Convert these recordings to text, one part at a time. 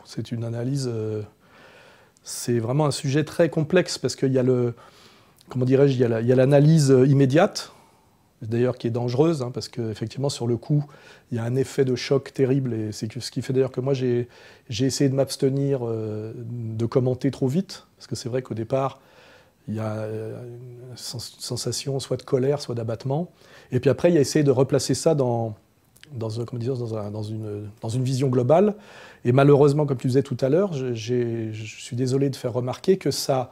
c'est une analyse... c'est vraiment un sujet très complexe parce qu'il y a comment dirais-je, il y a l'analyse immédiate, d'ailleurs qui est dangereuse, hein, parce qu'effectivement sur le coup, il y a un effet de choc terrible, et c'est ce qui fait d'ailleurs que moi j'ai essayé de m'abstenir de commenter trop vite, parce que c'est vrai qu'au départ, il y a une sensation soit de colère, soit d'abattement, et puis après il y a essayé de replacer ça dans une vision globale, et malheureusement, comme tu disais tout à l'heure, je suis désolé de faire remarquer que ça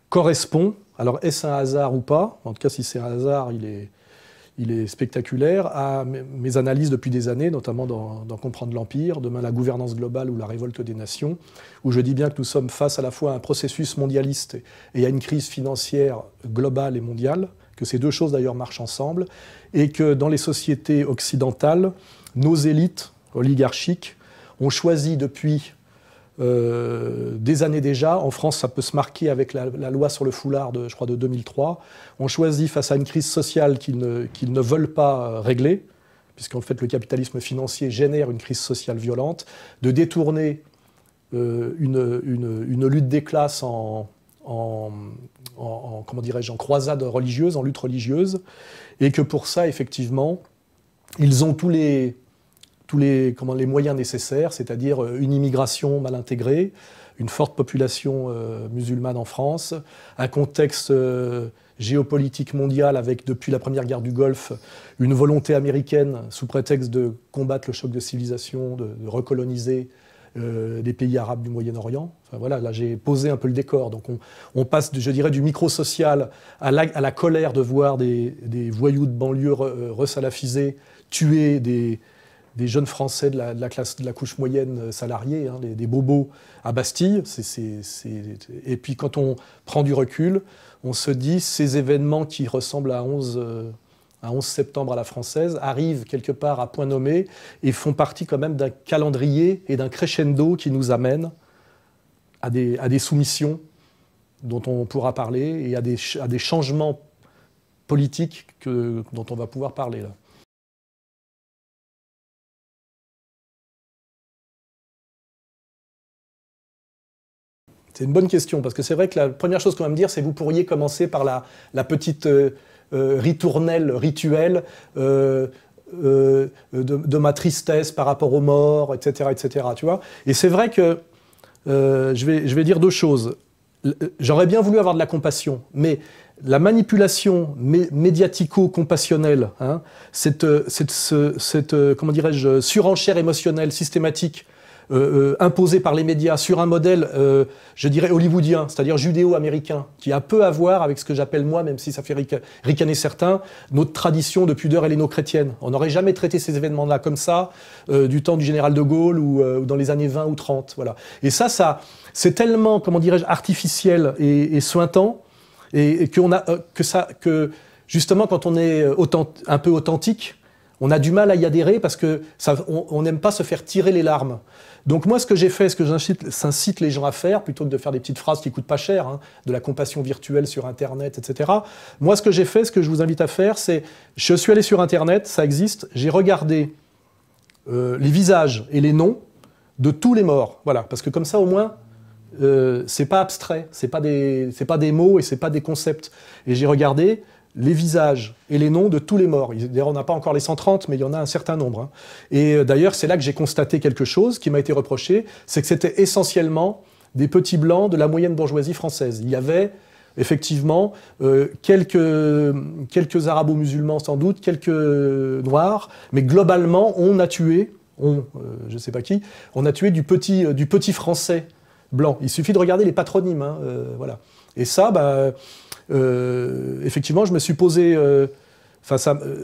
correspond, alors est-ce un hasard ou pas, en tout cas si c'est un hasard, il est spectaculaire, à mes analyses depuis des années, notamment dans Comprendre l'Empire, demain la gouvernance globale ou la révolte des nations, où je dis bien que nous sommes face à la fois à un processus mondialiste et à une crise financière globale et mondiale, que ces deux choses d'ailleurs marchent ensemble, et que dans les sociétés occidentales, nos élites oligarchiques ont choisi depuis des années déjà, en France ça peut se marquer avec la loi sur le foulard je crois de 2003, ont choisi face à une crise sociale qu'ils ne veulent pas régler, puisqu'en fait le capitalisme financier génère une crise sociale violente, de détourner une lutte des classes comment dirais-je, en croisade religieuse, en lutte religieuse, et que pour ça effectivement ils ont tous les moyens nécessaires, c'est-à-dire une immigration mal intégrée, une forte population musulmane en France, un contexte géopolitique mondial avec, depuis la première guerre du Golfe, une volonté américaine, sous prétexte de combattre le choc de civilisation, de recoloniser les pays arabes du Moyen-Orient. Enfin, voilà, là j'ai posé un peu le décor. Donc on passe, je dirais, du micro-social à la colère de voir des voyous de banlieue resalafisés tuer des jeunes Français de la couche moyenne salariée, hein, des bobos à Bastille. Et puis quand on prend du recul, on se dit ces événements qui ressemblent à 11 septembre à la française arrivent quelque part à point nommé et font partie quand même d'un calendrier et d'un crescendo qui nous amène à des soumissions dont on pourra parler et à des changements politiques dont on va pouvoir parler là. C'est une bonne question, parce que c'est vrai que la première chose qu'on va me dire, c'est que vous pourriez commencer par la petite ritournelle rituelle de ma tristesse par rapport aux morts, etc. etc. Tu vois. Et c'est vrai que je vais dire deux choses. J'aurais bien voulu avoir de la compassion, mais la manipulation médiatico-compassionnelle, hein, cette comment dirais-je, surenchère émotionnelle systématique imposé par les médias sur un modèle, je dirais, hollywoodien, c'est-à-dire judéo-américain, qui a peu à voir avec ce que j'appelle moi, même si ça fait ricaner certains, notre tradition de pudeur helléno-chrétienne. On n'aurait jamais traité ces événements-là comme ça, du temps du général de Gaulle ou dans les années 20 ou 30. Voilà. Et ça c'est tellement, comment dirais-je, artificiel et suintant, et que justement, quand on est un peu authentique, on a du mal à y adhérer parce qu'on n'aime pas se faire tirer les larmes. Donc moi, ce que j'ai fait, ce que j'incite les gens à faire, plutôt que de faire des petites phrases qui coûtent pas cher, hein, de la compassion virtuelle sur Internet, etc. Moi, ce que j'ai fait, ce que je vous invite à faire, c'est, je suis allé sur Internet, ça existe, j'ai regardé les visages et les noms de tous les morts. Voilà, parce que comme ça, au moins, c'est pas abstrait, c'est pas des mots et c'est pas des concepts. Et j'ai regardé les visages et les noms de tous les morts. D'ailleurs, on n'a pas encore les 130, mais il y en a un certain nombre. Hein. Et d'ailleurs, c'est là que j'ai constaté quelque chose qui m'a été reproché, c'est que c'était essentiellement des petits blancs de la moyenne bourgeoisie française. Il y avait effectivement quelques arabo-musulmans sans doute, quelques noirs, mais globalement, on a tué, je ne sais pas qui, on a tué du petit français blanc. Il suffit de regarder les patronymes. Hein, voilà. Et ça, effectivement, je me suis posé...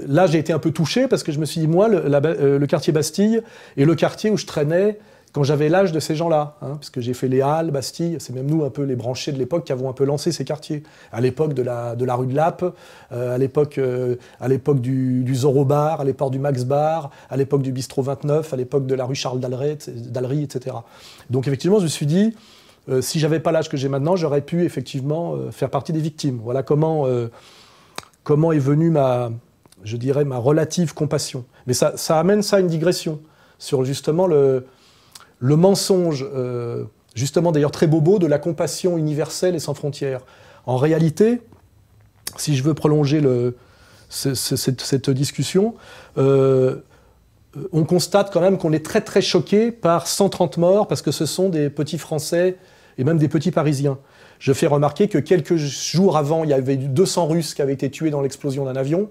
là, j'ai été un peu touché parce que je me suis dit, moi, le quartier Bastille est le quartier où je traînais quand j'avais l'âge de ces gens-là. Hein, parce que j'ai fait les Halles, Bastille, c'est même nous, un peu les branchés de l'époque qui avons un peu lancé ces quartiers. À l'époque de la rue de Lappe, à l'époque du Zorro Bar, à l'époque du Max Bar, à l'époque du Bistrot 29, à l'époque de la rue Charles Dallery, etc. Donc, effectivement, je me suis dit... si j'avais pas l'âge que j'ai maintenant, j'aurais pu effectivement faire partie des victimes. Voilà comment est venue ma relative compassion. Mais ça amène ça à une digression sur justement le mensonge, justement d'ailleurs très bobo, de la compassion universelle et sans frontières. En réalité, si je veux prolonger cette discussion, on constate quand même qu'on est très très choqué par 130 morts, parce que ce sont des petits Français et même des petits Parisiens. Je fais remarquer que quelques jours avant, il y avait 200 Russes qui avaient été tués dans l'explosion d'un avion.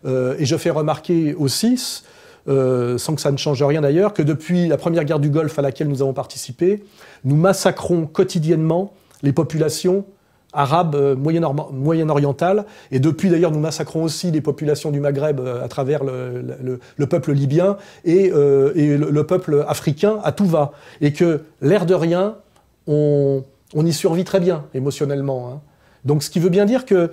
Et je fais remarquer aussi, sans que ça ne change rien d'ailleurs, que depuis la première guerre du Golfe à laquelle nous avons participé, nous massacrons quotidiennement les populations arabes moyen-orientales. Et depuis d'ailleurs, nous massacrons aussi les populations du Maghreb à travers le peuple libyen et le peuple africain à tout va. Et que l'air de rien, on y survit très bien émotionnellement. Hein. Donc ce qui veut bien dire que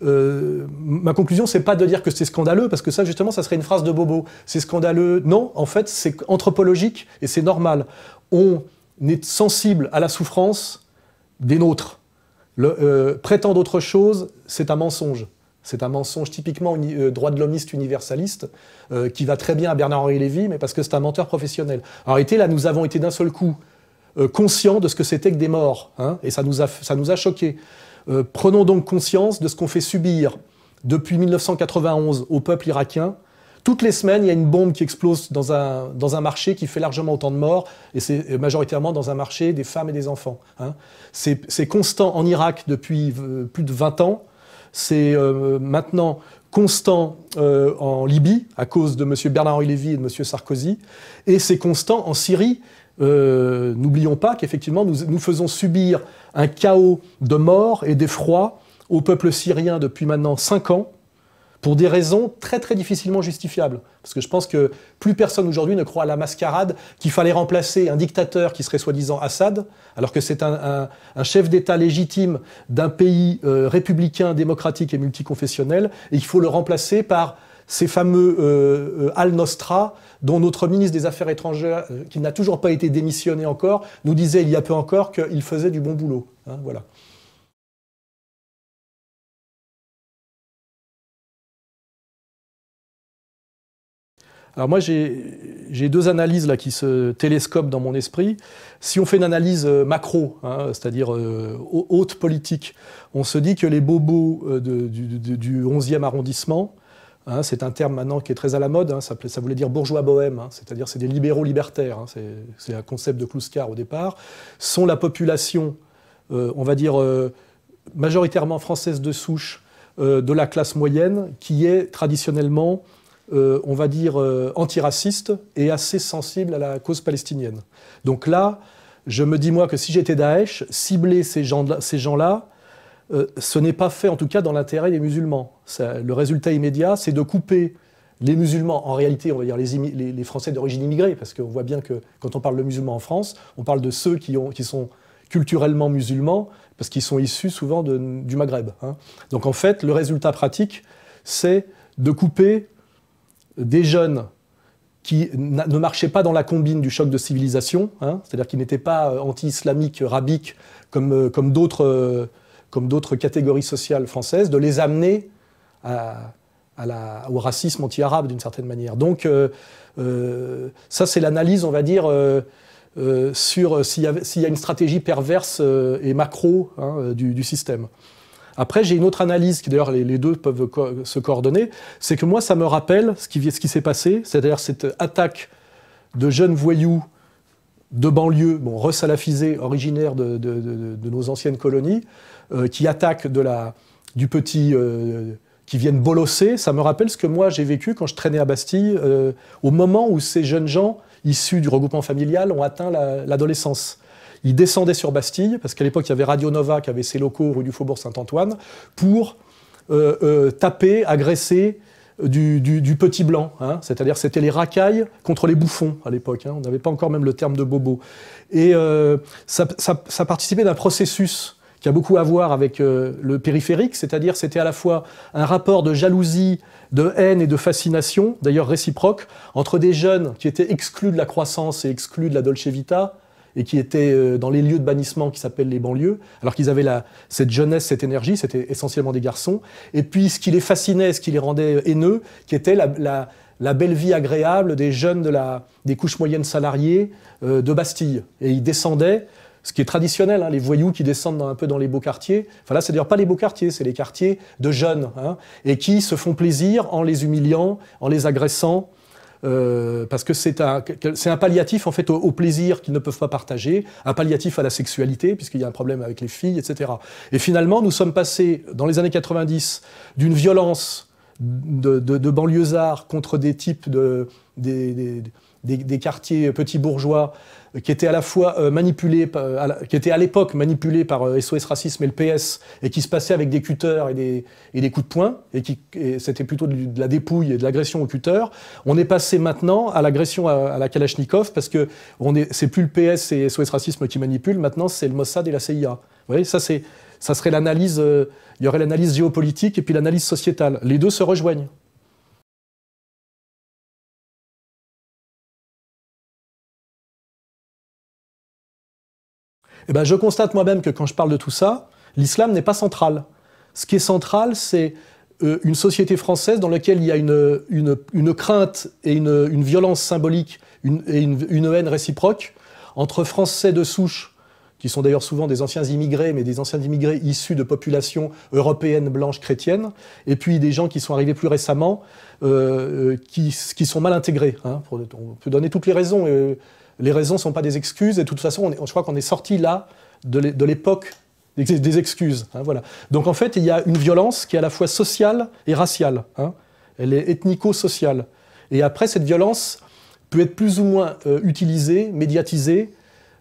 ma conclusion, c'est pas de dire que c'est scandaleux, parce que ça, justement, ça serait une phrase de bobo. C'est scandaleux. Non, en fait, c'est anthropologique et c'est normal. On est sensible à la souffrance des nôtres. Prétendre autre chose, c'est un mensonge. C'est un mensonge typiquement droit de l'homiste universaliste, qui va très bien à Bernard-Henri Lévy, mais parce que c'est un menteur professionnel. En réalité, là, nous avons été d'un seul coup conscients de ce que c'était que des morts, hein, et ça nous a choqués. Prenons donc conscience de ce qu'on fait subir depuis 1991 au peuple irakien. Toutes les semaines, il y a une bombe qui explose dans un marché qui fait largement autant de morts, et c'est majoritairement dans un marché des femmes et des enfants. Hein. C'est constant en Irak depuis plus de 20 ans, c'est maintenant constant en Libye, à cause de M. Bernard-Henri Lévy et de M. Sarkozy, et c'est constant en Syrie. N'oublions pas qu'effectivement, nous faisons subir un chaos de mort et d'effroi au peuple syrien depuis maintenant 5 ans, pour des raisons très très difficilement justifiables. Parce que je pense que plus personne aujourd'hui ne croit à la mascarade qu'il fallait remplacer un dictateur qui serait soi-disant Assad, alors que c'est un chef d'État légitime d'un pays républicain, démocratique et multiconfessionnel, et il faut le remplacer par ces fameux Al-Nostra, dont notre ministre des Affaires étrangères, qui n'a toujours pas été démissionné encore, nous disait il y a peu encore qu'il faisait du bon boulot. Hein, voilà. Alors moi, j'ai deux analyses là, qui se télescopent dans mon esprit. Si on fait une analyse macro, hein, c'est-à-dire haute politique, on se dit que les bobos du 11e arrondissement, hein, c'est un terme maintenant qui est très à la mode, hein, ça voulait dire bourgeois bohème, hein, c'est-à-dire c'est des libéraux libertaires, hein, c'est un concept de Kluskar au départ, sont la population, on va dire, majoritairement française de souche, de la classe moyenne, qui est traditionnellement on va dire, antiraciste et assez sensible à la cause palestinienne. Donc là, je me dis moi que si j'étais Daesh, cibler ces gens-là, ce n'est pas fait en tout cas dans l'intérêt des musulmans. Le résultat immédiat, c'est de couper les musulmans, en réalité, on va dire les Français d'origine immigrée, parce qu'on voit bien que quand on parle de musulmans en France, on parle de ceux qui sont culturellement musulmans, parce qu'ils sont issus souvent du Maghreb. Hein. Donc en fait, le résultat pratique, c'est de couper des jeunes qui ne marchaient pas dans la combine du choc de civilisation, hein, c'est-à-dire qui n'étaient pas anti-islamiques, rabiques, comme d'autres catégories sociales françaises, de les amener au racisme anti-arabe d'une certaine manière. Donc ça, c'est l'analyse, on va dire, sur s'il y a une stratégie perverse et macro, hein, du système. Après, j'ai une autre analyse, qui d'ailleurs les deux peuvent se coordonner, c'est que moi, ça me rappelle ce qui s'est passé, c'est-à-dire cette attaque de jeunes voyous de banlieue, bon, resalafisés, originaires de nos anciennes colonies, qui attaquent du petit, qui viennent bolosser. Ça me rappelle ce que moi j'ai vécu quand je traînais à Bastille, au moment où ces jeunes gens, issus du regroupement familial, ont atteint l'adolescence. Ils descendaient sur Bastille, parce qu'à l'époque, il y avait Radio Nova qui avait ses locaux rue du Faubourg Saint-Antoine, pour taper, agresser du petit blanc. Hein, c'est-à-dire c'était les racailles contre les bouffons à l'époque. Hein, on n'avait pas encore même le terme de bobo. Et ça participait d'un processus qui a beaucoup à voir avec le périphérique, c'est-à-dire c'était à la fois un rapport de jalousie, de haine et de fascination, d'ailleurs réciproque, entre des jeunes qui étaient exclus de la croissance et exclus de la Dolce Vita, et qui étaient dans les lieux de bannissement qui s'appellent les banlieues, alors qu'ils avaient cette jeunesse, cette énergie, c'était essentiellement des garçons. Et puis ce qui les fascinait, ce qui les rendait haineux, qui était la belle vie agréable des jeunes des couches moyennes salariées de Bastille. Et ils descendaient, ce qui est traditionnel, hein, les voyous qui descendent un peu dans les beaux quartiers. Enfin là, c'est d'ailleurs pas les beaux quartiers, c'est les quartiers de jeunes, hein, et qui se font plaisir en les humiliant, en les agressant, parce que c'est un palliatif en fait au plaisir qu'ils ne peuvent pas partager, un palliatif à la sexualité, puisqu'il y a un problème avec les filles, etc. Et finalement, nous sommes passés, dans les années 90, d'une violence de banlieusards contre des types des quartiers petits bourgeois qui étaient à la fois manipulés, qui étaient à l'époque manipulés par SOS Racisme et le PS, et qui se passaient avec des cutters et des coups de poing, et c'était plutôt de la dépouille et de l'agression au cutter. On est passé maintenant à l'agression à la Kalachnikov, parce que c'est plus le PS et SOS Racisme qui manipulent, maintenant c'est le Mossad et la CIA. Vous voyez, ça serait l'analyse, il y aurait l'analyse géopolitique et puis l'analyse sociétale. Les deux se rejoignent. Eh ben, je constate moi-même que quand je parle de tout ça, l'islam n'est pas central. Ce qui est central, c'est une société française dans laquelle il y a une crainte et une violence symbolique et une haine réciproque entre Français de souche, qui sont d'ailleurs souvent des anciens immigrés, mais des anciens immigrés issus de populations européennes, blanches, chrétiennes, et puis des gens qui sont arrivés plus récemment, qui sont mal intégrés. Hein, on peut donner toutes les raisons. Les raisons ne sont pas des excuses, et de toute façon, je crois qu'on est sorti là de l'époque des excuses. Hein, voilà. Donc en fait, il y a une violence qui est à la fois sociale et raciale. Hein. Elle est ethnico-sociale. Et après, cette violence peut être plus ou moins utilisée, médiatisée,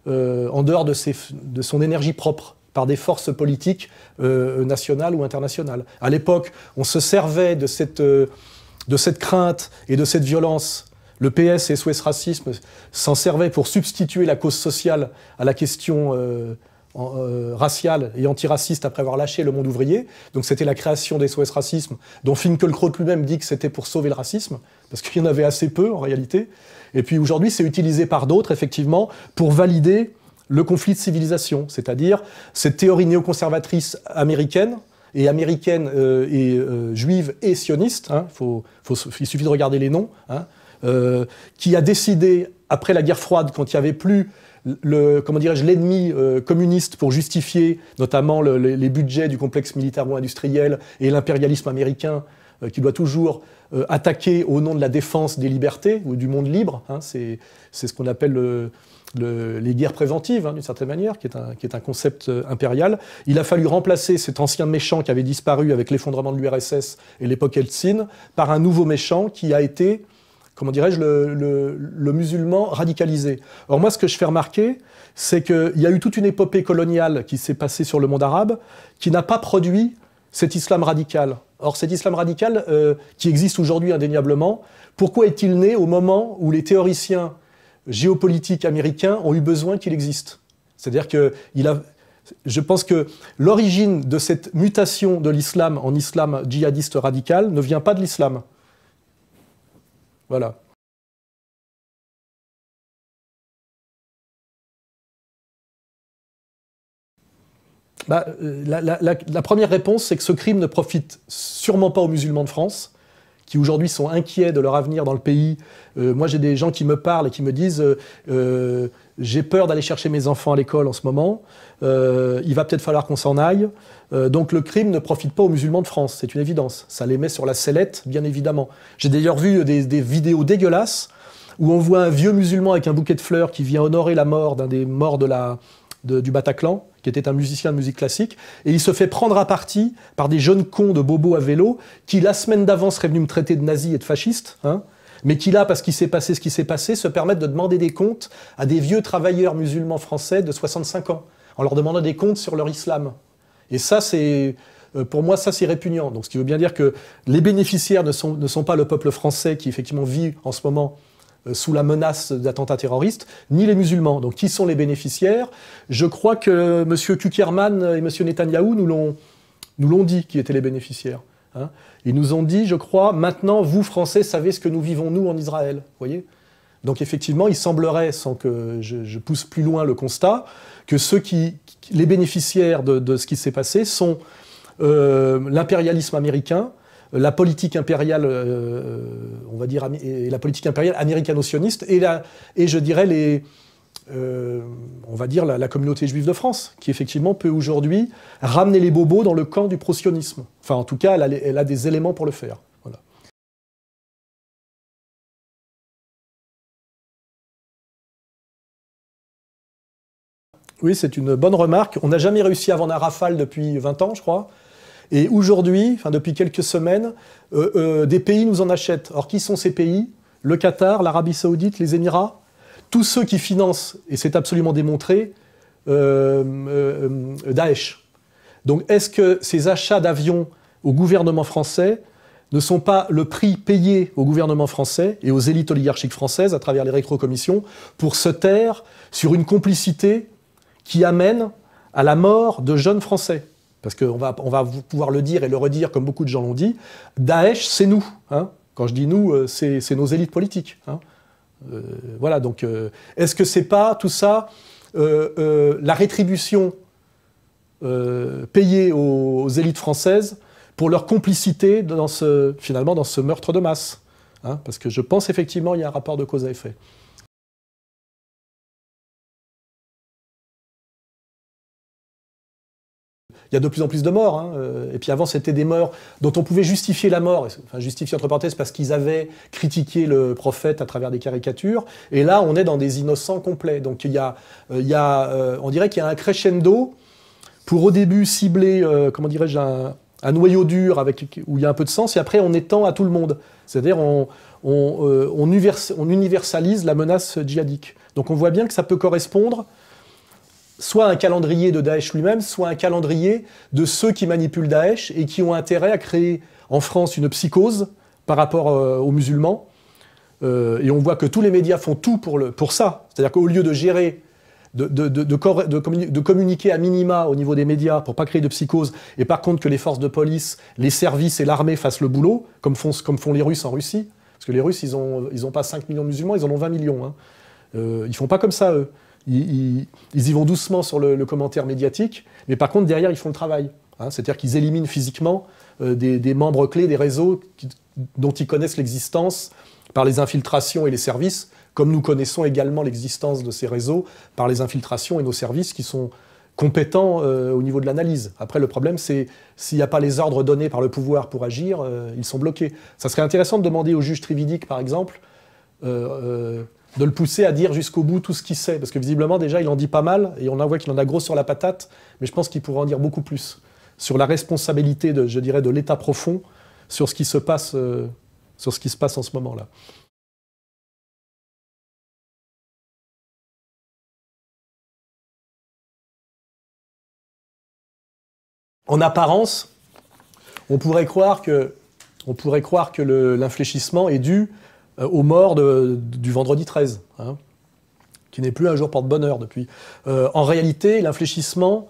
en dehors de son énergie propre, par des forces politiques nationales ou internationales. À l'époque, on se servait de cette crainte et de cette violence. Le PS et SOS Racisme s'en servaient pour substituer la cause sociale à la question raciale et antiraciste après avoir lâché le monde ouvrier. Donc c'était la création des SOS Racisme, dont Finkielkraut lui-même dit que c'était pour sauver le racisme, parce qu'il y en avait assez peu en réalité. Et puis aujourd'hui, c'est utilisé par d'autres, effectivement, pour valider le conflit de civilisation, c'est-à-dire cette théorie néoconservatrice américaine, et juive et sioniste, hein, il suffit de regarder les noms, hein, qui a décidé, après la guerre froide, quand il n'y avait plus l'ennemi communiste pour justifier notamment les budgets du complexe militaro-industriel et l'impérialisme américain qui doit toujours attaquer au nom de la défense des libertés ou du monde libre. Hein, c'est ce qu'on appelle les guerres préventives, hein, d'une certaine manière, qui est un concept impérial. Il a fallu remplacer cet ancien méchant qui avait disparu avec l'effondrement de l'URSS et l'époque Eltsine par un nouveau méchant qui a été, comment dirais-je, le musulman radicalisé. Or moi, ce que je fais remarquer, c'est qu'il y a eu toute une épopée coloniale qui s'est passée sur le monde arabe, qui n'a pas produit cet islam radical. Or, cet islam radical, qui existe aujourd'hui indéniablement, pourquoi est-il né au moment où les théoriciens géopolitiques américains ont eu besoin qu'il existe? C'est-à-dire que je pense que l'origine de cette mutation de l'islam en islam djihadiste radical ne vient pas de l'islam. Voilà. La première réponse, c'est que ce crime ne profite sûrement pas aux musulmans de France, qui aujourd'hui sont inquiets de leur avenir dans le pays. Moi, j'ai des gens qui me parlent et qui me disent j'ai peur d'aller chercher mes enfants à l'école en ce moment, il va peut-être falloir qu'on s'en aille. Donc le crime ne profite pas aux musulmans de France, c'est une évidence. Ça les met sur la sellette, bien évidemment. J'ai d'ailleurs vu des vidéos dégueulasses où on voit un vieux musulman avec un bouquet de fleurs qui vient honorer la mort d'un des morts du Bataclan, qui était un musicien de musique classique, et il se fait prendre à partie par des jeunes cons de bobos à vélo qui, la semaine d'avant, seraient venus me traiter de nazi et de fasciste, hein, mais qui, là, parce qu'il s'est passé ce qui s'est passé, se permettent de demander des comptes à des vieux travailleurs musulmans français de 65 ans, en leur demandant des comptes sur leur islam. Et ça, pour moi, ça, c'est répugnant. Donc, ce qui veut bien dire que les bénéficiaires ne sont pas le peuple français qui, effectivement, vit en ce moment sous la menace d'attentats terroristes, ni les musulmans. Donc, qui sont les bénéficiaires? Je crois que M. Kuckerman et M. Netanyahou nous l'ont dit, qui étaient les bénéficiaires. Hein. Ils nous ont dit, je crois, maintenant, vous, Français, savez ce que nous vivons, nous, en Israël. Vous voyez? Donc, effectivement, il semblerait, sans que je pousse plus loin le constat, que les bénéficiaires de ce qui s'est passé sont l'impérialisme américain, la politique impériale, on va dire, et la politique impériale américano-sioniste, et je dirais on va dire la communauté juive de France, qui effectivement peut aujourd'hui ramener les bobos dans le camp du pro-sionisme. Enfin, en tout cas, elle a des éléments pour le faire. Voilà. Oui, c'est une bonne remarque. On n'a jamais réussi à vendre un Rafale depuis 20 ans, je crois. Et aujourd'hui, enfin depuis quelques semaines, des pays nous en achètent. Or, qui sont ces pays? Le Qatar, l'Arabie Saoudite, les Émirats, tous ceux qui financent, et c'est absolument démontré, Daesh. Donc, est-ce que ces achats d'avions au gouvernement français ne sont pas le prix payé au gouvernement français et aux élites oligarchiques françaises à travers les rétrocommissions pour se taire sur une complicité qui amène à la mort de jeunes Français? Parce qu'on va pouvoir le dire et le redire comme beaucoup de gens l'ont dit, Daesh, c'est nous. Hein. Quand je dis nous, c'est nos élites politiques. Hein. Voilà, donc est-ce que c'est pas tout ça la rétribution payée aux élites françaises pour leur complicité finalement dans ce meurtre de masse, hein, parce que je pense effectivement qu'il y a un rapport de cause à effet. Il y a de plus en plus de morts, hein, et puis avant c'était des morts dont on pouvait justifier la mort, enfin justifier entre parenthèses parce qu'ils avaient critiqué le prophète à travers des caricatures, et là on est dans des innocents complets. Donc on dirait qu'il y a un crescendo pour au début cibler, comment dirais-je, un noyau dur où il y a un peu de sens, et après on étend à tout le monde. C'est-à-dire on universalise la menace djihadique. Donc on voit bien que ça peut correspondre soit un calendrier de Daesh lui-même, soit un calendrier de ceux qui manipulent Daesh et qui ont intérêt à créer en France une psychose par rapport aux musulmans. Et on voit que tous les médias font tout pour ça. C'est-à-dire qu'au lieu de gérer, de communiquer à minima au niveau des médias pour pas créer de psychose, et par contre que les forces de police, les services et l'armée fassent le boulot, comme font les Russes en Russie. Parce que les Russes, ils ont pas 5 millions de musulmans, ils en ont 20 millions. Hein. Ils font pas comme ça, eux. Ils y vont doucement sur le commentaire médiatique, mais par contre, derrière, ils font le travail. Hein, c'est-à-dire qu'ils éliminent physiquement des membres clés des réseaux dont ils connaissent l'existence par les infiltrations et les services, comme nous connaissons également l'existence de ces réseaux par les infiltrations et nos services qui sont compétents au niveau de l'analyse. Après, le problème, c'est s'il n'y a pas les ordres donnés par le pouvoir pour agir, ils sont bloqués. Ça serait intéressant de demander au juge Trividic, par exemple, de le pousser à dire jusqu'au bout tout ce qu'il sait. Parce que visiblement, déjà, il en dit pas mal, et on voit qu'il en a gros sur la patate, mais je pense qu'il pourrait en dire beaucoup plus sur la responsabilité, je dirais, de l'État profond, sur ce qui se passe en ce moment-là. En apparence, on pourrait croire que l'infléchissement est dû aux morts du vendredi 13, hein, qui n'est plus un jour porte-bonheur depuis. En réalité, l'infléchissement,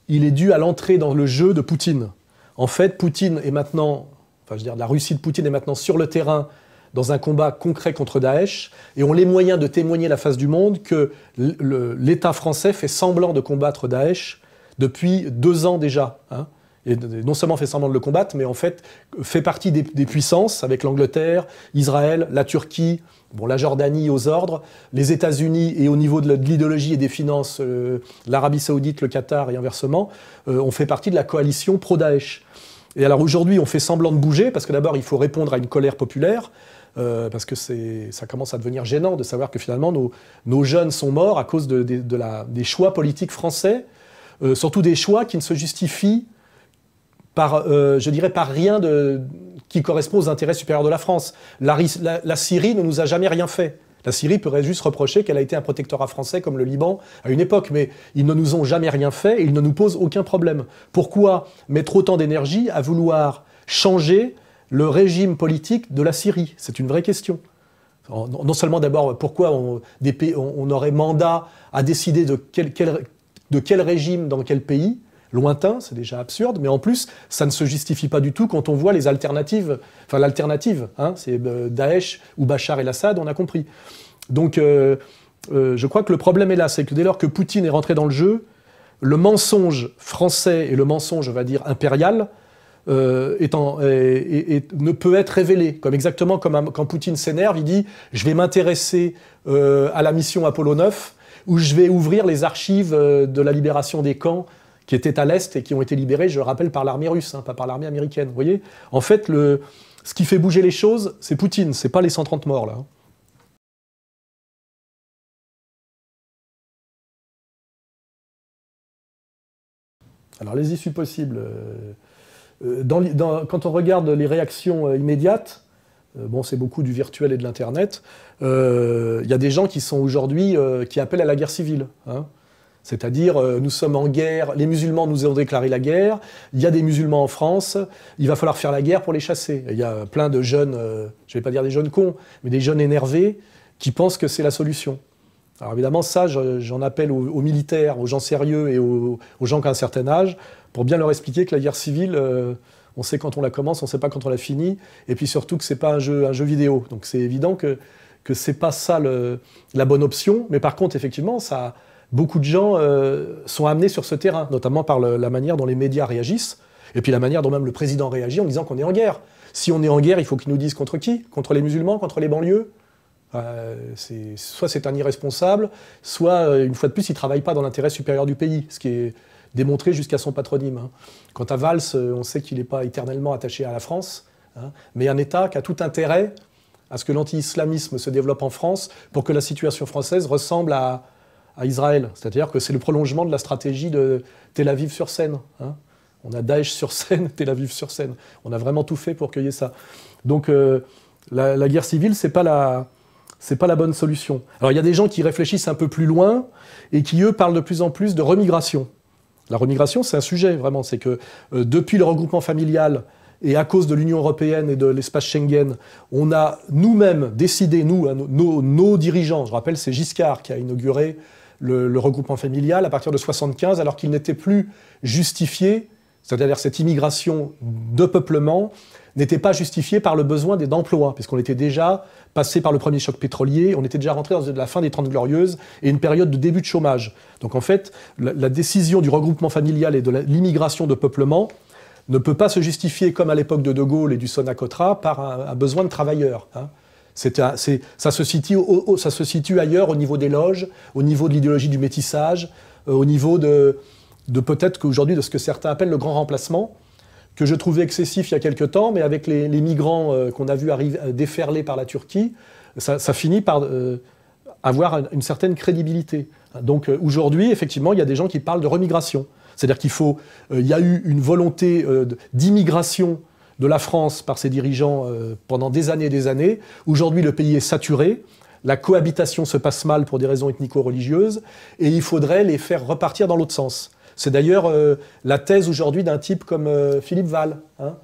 il est dû à l'entrée dans le jeu de Poutine. En fait, Poutine est maintenant, enfin je veux dire, la Russie de Poutine est maintenant sur le terrain dans un combat concret contre Daesh, et ont les moyens de témoigner à la face du monde que l'État français fait semblant de combattre Daesh depuis 2 ans déjà, hein. Et non seulement fait semblant de le combattre, mais en fait fait partie des puissances, avec l'Angleterre, Israël, la Turquie, bon, la Jordanie aux ordres, les États-Unis, et au niveau de l'idéologie et des finances, l'Arabie Saoudite, le Qatar et inversement, on fait partie de la coalition pro-Daesh. Et alors aujourd'hui, on fait semblant de bouger, parce que d'abord, il faut répondre à une colère populaire, parce que ça commence à devenir gênant de savoir que finalement nos jeunes sont morts à cause des choix politiques français, surtout des choix qui ne se justifient je dirais par rien qui correspond aux intérêts supérieurs de la France. La Syrie ne nous a jamais rien fait. La Syrie pourrait juste reprocher qu'elle a été un protectorat français comme le Liban à une époque, mais ils ne nous ont jamais rien fait et ils ne nous posent aucun problème. Pourquoi mettre autant d'énergie à vouloir changer le régime politique de la Syrie? C'est une vraie question. Non seulement d'abord, pourquoi on aurait mandat à décider de quel régime dans quel pays lointain, c'est déjà absurde, mais en plus, ça ne se justifie pas du tout quand on voit les alternatives. Enfin, l'alternative, hein, c'est Daesh ou Bachar el-Assad, on a compris. Donc, je crois que le problème est là, c'est que dès lors que Poutine est rentré dans le jeu, le mensonge français et le mensonge, on va dire, impérial, ne peut être révélé. Comme exactement comme quand Poutine s'énerve, il dit « je vais m'intéresser à la mission Apollo 9 » ou « je vais ouvrir les archives de la libération des camps qui étaient à l'Est et qui ont été libérés, je le rappelle, par l'armée russe, hein, pas par l'armée américaine. » Vous voyez ? En fait, ce qui fait bouger les choses, c'est Poutine, c'est pas les 130 morts, là. Alors, les issues possibles... quand on regarde les réactions immédiates, bon, c'est beaucoup du virtuel et de l'Internet, y a des gens qui sont aujourd'hui, qui appellent à la guerre civile. Hein. C'est-à-dire, nous sommes en guerre, les musulmans nous ont déclaré la guerre, il y a des musulmans en France, il va falloir faire la guerre pour les chasser. Il y a plein de jeunes, je ne vais pas dire des jeunes cons, mais des jeunes énervés qui pensent que c'est la solution. Alors évidemment, ça, j'en appelle aux militaires, aux gens sérieux et aux gens qui ont un certain âge, pour bien leur expliquer que la guerre civile, on sait quand on la commence, on ne sait pas quand on la finit, et puis surtout que ce n'est pas un jeu vidéo. Donc c'est évident que ce n'est pas ça la bonne option, mais par contre, effectivement, beaucoup de gens sont amenés sur ce terrain, notamment par la manière dont les médias réagissent, et puis la manière dont même le président réagit en disant qu'on est en guerre. Si on est en guerre, il faut qu'il nous dise contre qui ? Contre les musulmans, contre les banlieues ? Soit c'est un irresponsable, soit, une fois de plus, il ne travaille pas dans l'intérêt supérieur du pays, ce qui est démontré jusqu'à son patronyme. Hein. Quant à Valls, on sait qu'il n'est pas éternellement attaché à la France, hein, mais un État qui a tout intérêt à ce que l'anti-islamisme se développe en France pour que la situation française ressemble à Israël. C'est-à-dire que c'est le prolongement de la stratégie de Tel Aviv sur Seine. Hein. On a Daesh sur Seine, Tel Aviv sur Seine. On a vraiment tout fait pour cueillir ça. Donc la guerre civile, c'est pas la bonne solution. Alors il y a des gens qui réfléchissent un peu plus loin et qui, eux, parlent de plus en plus de remigration. La remigration, c'est un sujet, vraiment. C'est que depuis le regroupement familial et à cause de l'Union européenne et de l'espace Schengen, on a nous-mêmes décidé, nos dirigeants, je rappelle, c'est Giscard qui a inauguré le regroupement familial à partir de 1975, alors qu'il n'était plus justifié, c'est-à-dire cette immigration de peuplement, n'était pas justifiée par le besoin d'emploi, puisqu'on était déjà passé par le premier choc pétrolier, on était déjà rentré dans la fin des 30 Glorieuses et une période de début de chômage. Donc en fait, la décision du regroupement familial et de l'immigration de peuplement ne peut pas se justifier, comme à l'époque de De Gaulle et du Sonacotra, par un besoin de travailleurs. Hein. Ça se situe ailleurs, au niveau des loges, au niveau de l'idéologie du métissage, au niveau de peut-être qu'aujourd'hui de ce que certains appellent le grand remplacement, que je trouvais excessif il y a quelque temps, mais avec les migrants qu'on a vus déferler par la Turquie, ça finit par avoir une certaine crédibilité. Donc aujourd'hui, effectivement, il y a des gens qui parlent de remigration. C'est-à-dire il y a eu une volonté d'immigration de la France par ses dirigeants pendant des années et des années. Aujourd'hui, le pays est saturé. La cohabitation se passe mal pour des raisons ethnico-religieuses, et il faudrait les faire repartir dans l'autre sens. C'est d'ailleurs la thèse aujourd'hui d'un type comme Philippe Val, hein,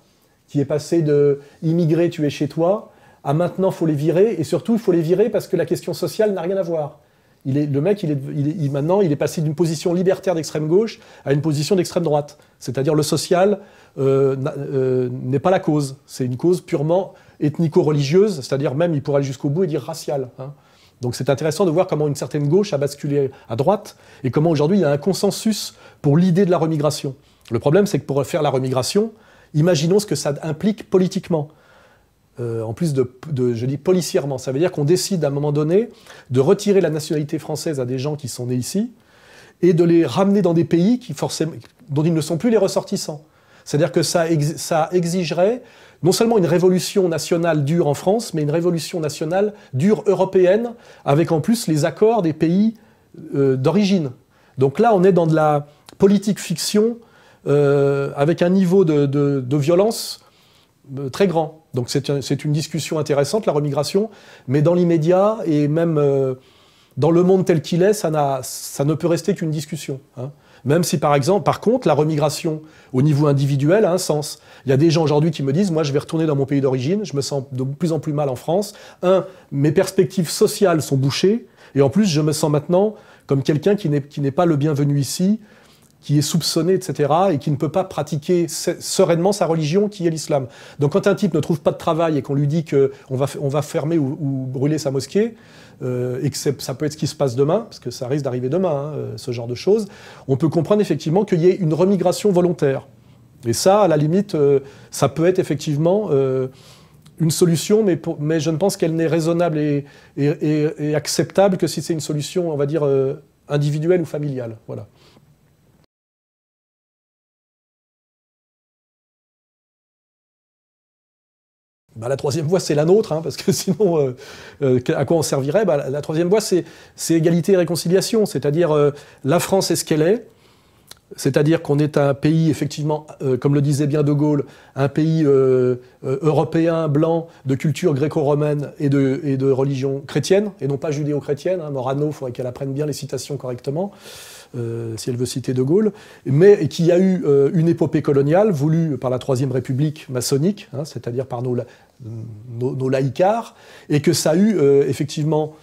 qui est passé de « immigrer, tu es chez toi » à « maintenant, il faut les virer », et surtout, il faut les virer parce que la question sociale n'a rien à voir. Le mec, maintenant, il est passé d'une position libertaire d'extrême gauche à une position d'extrême droite. C'est-à-dire le social n'est pas la cause. C'est une cause purement ethnico-religieuse, c'est-à-dire même, il pourrait aller jusqu'au bout et dire raciale. Hein. Donc c'est intéressant de voir comment une certaine gauche a basculé à droite et comment aujourd'hui il y a un consensus pour l'idée de la remigration. Le problème, c'est que pour faire la remigration, imaginons ce que ça implique politiquement. En plus je dis policièrement, ça veut dire qu'on décide à un moment donné de retirer la nationalité française à des gens qui sont nés ici et de les ramener dans des pays dont ils ne sont plus les ressortissants. C'est-à-dire que ça exigerait non seulement une révolution nationale dure en France, mais une révolution nationale dure européenne, avec en plus les accords des pays d'origine. Donc là, on est dans de la politique fiction avec un niveau de violence très grand. Donc c'est une discussion intéressante, la remigration, mais dans l'immédiat, et même dans le monde tel qu'il est, ça ne peut rester qu'une discussion. Hein. Même si, par contre, la remigration au niveau individuel a un sens. Il y a des gens aujourd'hui qui me disent « Moi, je vais retourner dans mon pays d'origine, je me sens de plus en plus mal en France. Mes perspectives sociales sont bouchées, et en plus, je me sens maintenant comme quelqu'un qui n'est pas le bienvenu ici, qui est soupçonné, etc., et qui ne peut pas pratiquer sereinement sa religion, qui est l'islam. Donc quand un type ne trouve pas de travail et qu'on lui dit qu'on va fermer ou brûler sa mosquée, et que ça peut être ce qui se passe demain, parce que ça risque d'arriver demain, hein, ce genre de choses, on peut comprendre effectivement qu'il y ait une remigration volontaire. Et ça, à la limite, ça peut être effectivement une solution, mais je ne pense qu'elle n'est raisonnable et acceptable que si c'est une solution, on va dire, individuelle ou familiale. Voilà. Bah, la troisième voie, c'est la nôtre, hein, parce que sinon, à quoi on servirait? Bah, la troisième voie, c'est égalité et réconciliation, c'est-à-dire la France est ce qu'elle est, c'est-à-dire qu'on est un pays, effectivement, comme le disait bien De Gaulle, un pays européen, blanc, de culture gréco-romaine et de religion chrétienne, et non pas judéo-chrétienne. Hein. Morano, il faudrait qu'elle apprenne bien les citations correctement, si elle veut citer De Gaulle, mais qui a eu une épopée coloniale voulue par la Troisième République maçonnique, hein, c'est-à-dire par nos laïcards, et que ça a eu, effectivement...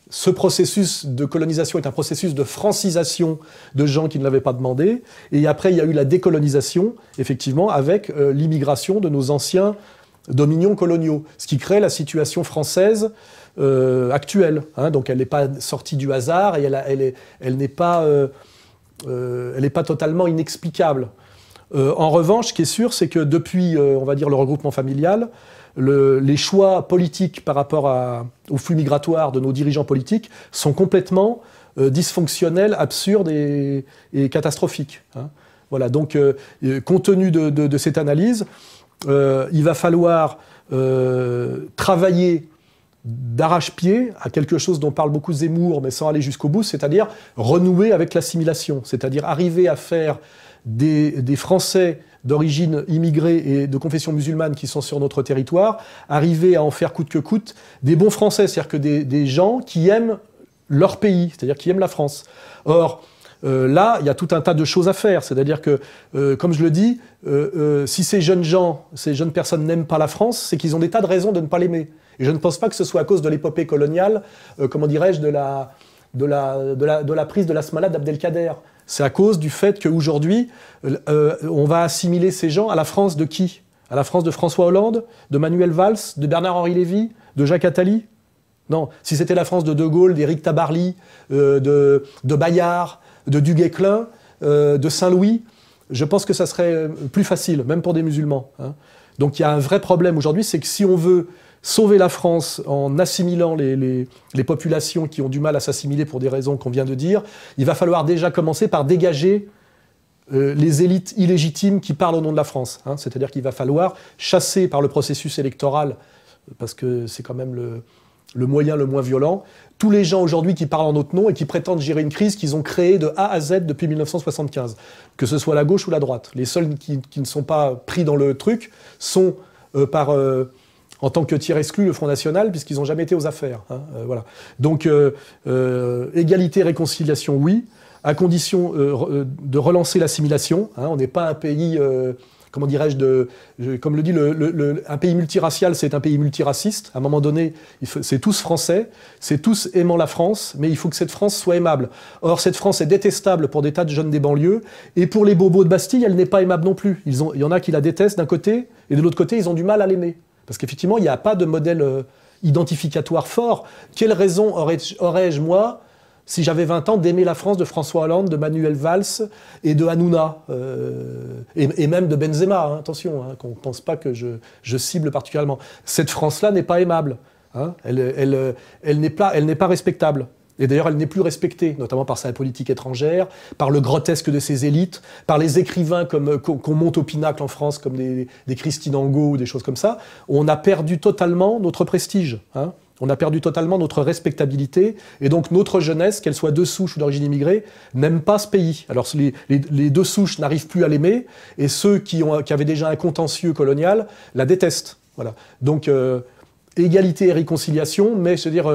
Ce processus de colonisation est un processus de francisation de gens qui ne l'avaient pas demandé. Et après, il y a eu la décolonisation, effectivement, avec l'immigration de nos anciens dominions coloniaux, ce qui crée la situation française actuelle. Hein. Donc elle n'est pas sortie du hasard et elle n'est pas totalement inexplicable. En revanche, ce qui est sûr, c'est que depuis, on va dire, le regroupement familial, les choix politiques par rapport au flux migratoire de nos dirigeants politiques sont complètement dysfonctionnels, absurdes et catastrophiques. Hein. Voilà, donc compte tenu de cette analyse, il va falloir travailler d'arrache-pied à quelque chose dont parle beaucoup Zemmour, mais sans aller jusqu'au bout, c'est-à-dire renouer avec l'assimilation, c'est-à-dire arriver à faire des Français d'origine immigrée et de confession musulmane qui sont sur notre territoire, arriver à en faire coûte que coûte des bons Français, c'est-à-dire que des gens qui aiment leur pays, c'est-à-dire qui aiment la France. Or, là, il y a tout un tas de choses à faire, c'est-à-dire que, comme je le dis, si ces jeunes gens, ces jeunes personnes n'aiment pas la France, c'est qu'ils ont des tas de raisons de ne pas l'aimer. Et je ne pense pas que ce soit à cause de l'épopée coloniale, comment dirais-je, de la prise de la Smala d'Abdelkader. C'est à cause du fait qu'aujourd'hui, on va assimiler ces gens à la France de qui? À la France de François Hollande, de Manuel Valls, de Bernard-Henri Lévy, de Jacques Attali? Non. Si c'était la France de De Gaulle, d'Éric Tabarly, de Bayard, de Duguay-Clin, de Saint-Louis, je pense que ça serait plus facile, même pour des musulmans. Hein. Donc il y a un vrai problème aujourd'hui, c'est que si on veut sauver la France en assimilant les populations qui ont du mal à s'assimiler pour des raisons qu'on vient de dire, il va falloir déjà commencer par dégager les élites illégitimes qui parlent au nom de la France. Hein. C'est-à-dire qu'il va falloir chasser par le processus électoral, parce que c'est quand même le moyen le moins violent, tous les gens aujourd'hui qui parlent en notre nom et qui prétendent gérer une crise qu'ils ont créée de A à Z depuis 1975, que ce soit la gauche ou la droite. Les seuls qui ne sont pas pris dans le truc sont en tant que tiers exclu, le Front National, puisqu'ils n'ont jamais été aux affaires. Hein, voilà. Donc, égalité, réconciliation, oui, à condition de relancer l'assimilation. Hein, on n'est pas un pays, comment dirais-je, comme le dit un pays multiracial, c'est un pays multiraciste. À un moment donné, c'est tous français, c'est tous aimant la France, mais il faut que cette France soit aimable. Or, cette France est détestable pour des tas de jeunes des banlieues, et pour les bobos de Bastille, elle n'est pas aimable non plus. Il y en a qui la détestent d'un côté, et de l'autre côté, ils ont du mal à l'aimer. Parce qu'effectivement, il n'y a pas de modèle identificatoire fort. Quelle raison aurais-je, moi, si j'avais 20 ans, d'aimer la France de François Hollande, de Manuel Valls et de Hanouna, et même de Benzema, hein, attention, hein, qu'on ne pense pas que je cible particulièrement. Cette France-là n'est pas aimable. Hein, elle n'est pas respectable. Et d'ailleurs, elle n'est plus respectée, notamment par sa politique étrangère, par le grotesque de ses élites, par les écrivains qu'on monte au pinacle en France, comme des Christine Angot ou des choses comme ça. On a perdu totalement notre prestige. Hein. On a perdu totalement notre respectabilité. Et donc, notre jeunesse, qu'elle soit de souche ou d'origine immigrée, n'aime pas ce pays. Alors, les deux souches n'arrivent plus à l'aimer, et ceux qui avaient déjà un contentieux colonial la détestent. Voilà. Donc, égalité et réconciliation, mais je veux dire...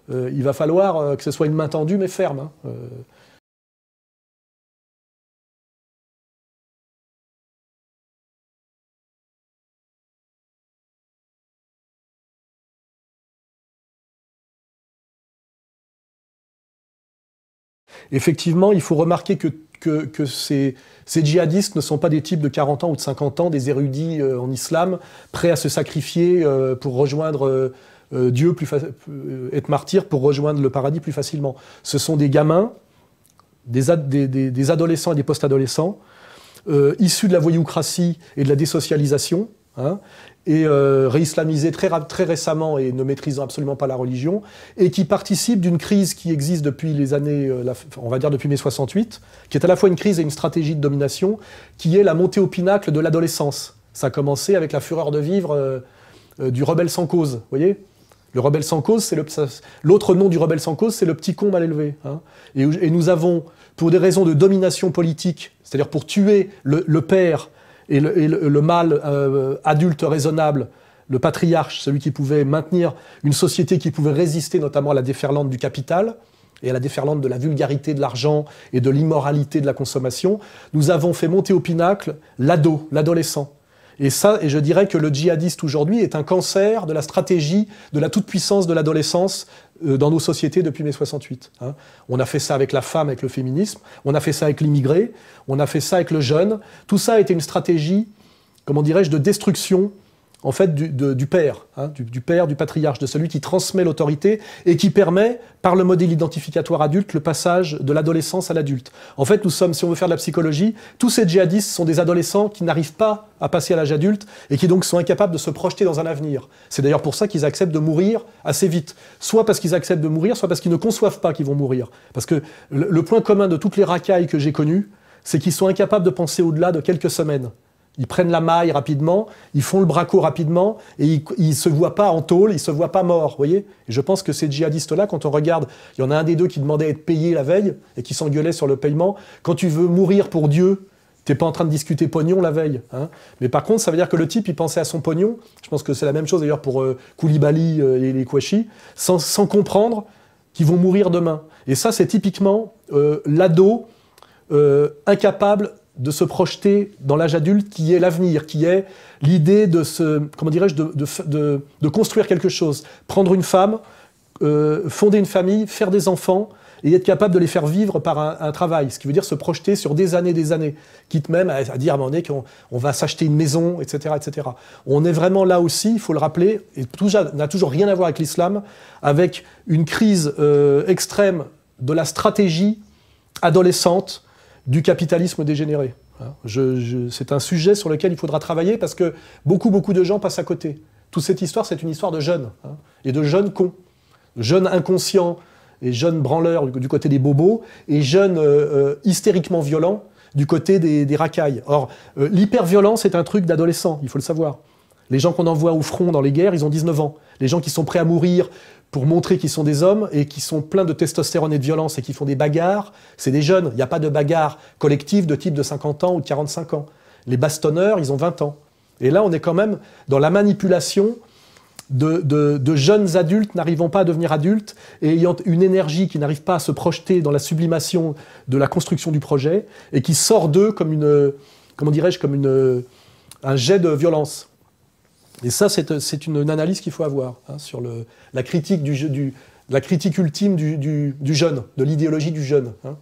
il va falloir que ce soit une main tendue, mais ferme. Hein. Effectivement, il faut remarquer que ces djihadistes ne sont pas des types de 40 ans ou de 50 ans, des érudits en islam, prêts à se sacrifier pour rejoindre... Dieu, être martyr pour rejoindre le paradis plus facilement. Ce sont des gamins, des adolescents et des post-adolescents, issus de la voyoucratie et de la désocialisation, hein, et réislamisés très récemment et ne maîtrisant absolument pas la religion, et qui participent d'une crise qui existe depuis les années, on va dire depuis mai 68, qui est à la fois une crise et une stratégie de domination, qui est la montée au pinacle de l'adolescence. Ça a commencé avec la fureur de vivre du rebelle sans cause, vous voyez ? Le rebelle sans cause, c'est l'autre nom du rebelle sans cause, c'est le petit con mal élevé. Hein. Et nous avons, pour des raisons de domination politique, c'est-à-dire pour tuer le père et le mâle adulte raisonnable, le patriarche, celui qui pouvait maintenir une société qui pouvait résister notamment à la déferlante du capital et à la déferlante de la vulgarité de l'argent et de l'immoralité de la consommation, nous avons fait monter au pinacle l'adolescent. Et je dirais que le djihadiste aujourd'hui est un cancer de la stratégie de la toute-puissance de l'adolescence dans nos sociétés depuis mai 68. Hein. On a fait ça avec la femme, avec le féminisme, on a fait ça avec l'immigré, on a fait ça avec le jeune. Tout ça a été une stratégie, comment dirais-je, de destruction en fait du père, hein, du père, du patriarche, de celui qui transmet l'autorité et qui permet, par le modèle identificatoire adulte, le passage de l'adolescence à l'adulte. En fait, nous sommes, si on veut faire de la psychologie, tous ces djihadistes sont des adolescents qui n'arrivent pas à passer à l'âge adulte et qui donc sont incapables de se projeter dans un avenir. C'est d'ailleurs pour ça qu'ils acceptent de mourir assez vite. Soit parce qu'ils acceptent de mourir, soit parce qu'ils ne conçoivent pas qu'ils vont mourir. Parce que le point commun de toutes les racailles que j'ai connues, c'est qu'ils sont incapables de penser au-delà de quelques semaines. Ils prennent la maille rapidement, ils font le braco rapidement, et ils ne se voient pas en tôle, ils ne se voient pas morts, vous voyez ? Et je pense que ces djihadistes-là, quand on regarde, il y en a un des deux qui demandait à être payé la veille, et qui s'engueulait sur le paiement. Quand tu veux mourir pour Dieu, tu n'es pas en train de discuter pognon la veille. Hein. Mais par contre, ça veut dire que le type, il pensait à son pognon. Je pense que c'est la même chose d'ailleurs pour Koulibaly et les Kouachi, sans comprendre qu'ils vont mourir demain. Et ça, c'est typiquement l'ado incapable de se projeter dans l'âge adulte qui est l'avenir, qui est l'idée de de construire quelque chose, prendre une femme, fonder une famille, faire des enfants et être capable de les faire vivre par un travail, ce qui veut dire se projeter sur des années, quitte même à dire à un moment donné qu'on va s'acheter une maison, etc., etc. On est vraiment là aussi, il faut le rappeler, et n'a toujours rien à voir avec l'islam, avec une crise extrême de la stratégie adolescente du capitalisme dégénéré. C'est un sujet sur lequel il faudra travailler parce que beaucoup de gens passent à côté. Toute cette histoire, c'est une histoire de jeunes, hein, et de jeunes cons, jeunes inconscients et jeunes branleurs du côté des bobos, et jeunes hystériquement violents du côté des racailles. Or, l'hyperviolence est un truc d'adolescent, il faut le savoir. Les gens qu'on envoie au front dans les guerres, ils ont 19 ans. Les gens qui sont prêts à mourir pour montrer qu'ils sont des hommes et qui sont pleins de testostérone et de violence et qui font des bagarres, c'est des jeunes. Il n'y a pas de bagarre collective de type de 50 ans ou de 45 ans. Les bastonneurs, ils ont 20 ans. Et là, on est quand même dans la manipulation de jeunes adultes n'arrivant pas à devenir adultes et ayant une énergie qui n'arrive pas à se projeter dans la sublimation de la construction du projet et qui sort d'eux comme un jet de violence. Et ça, c'est une analyse qu'il faut avoir hein, sur la critique la critique ultime du jeune, de l'idéologie du jeune. Hein.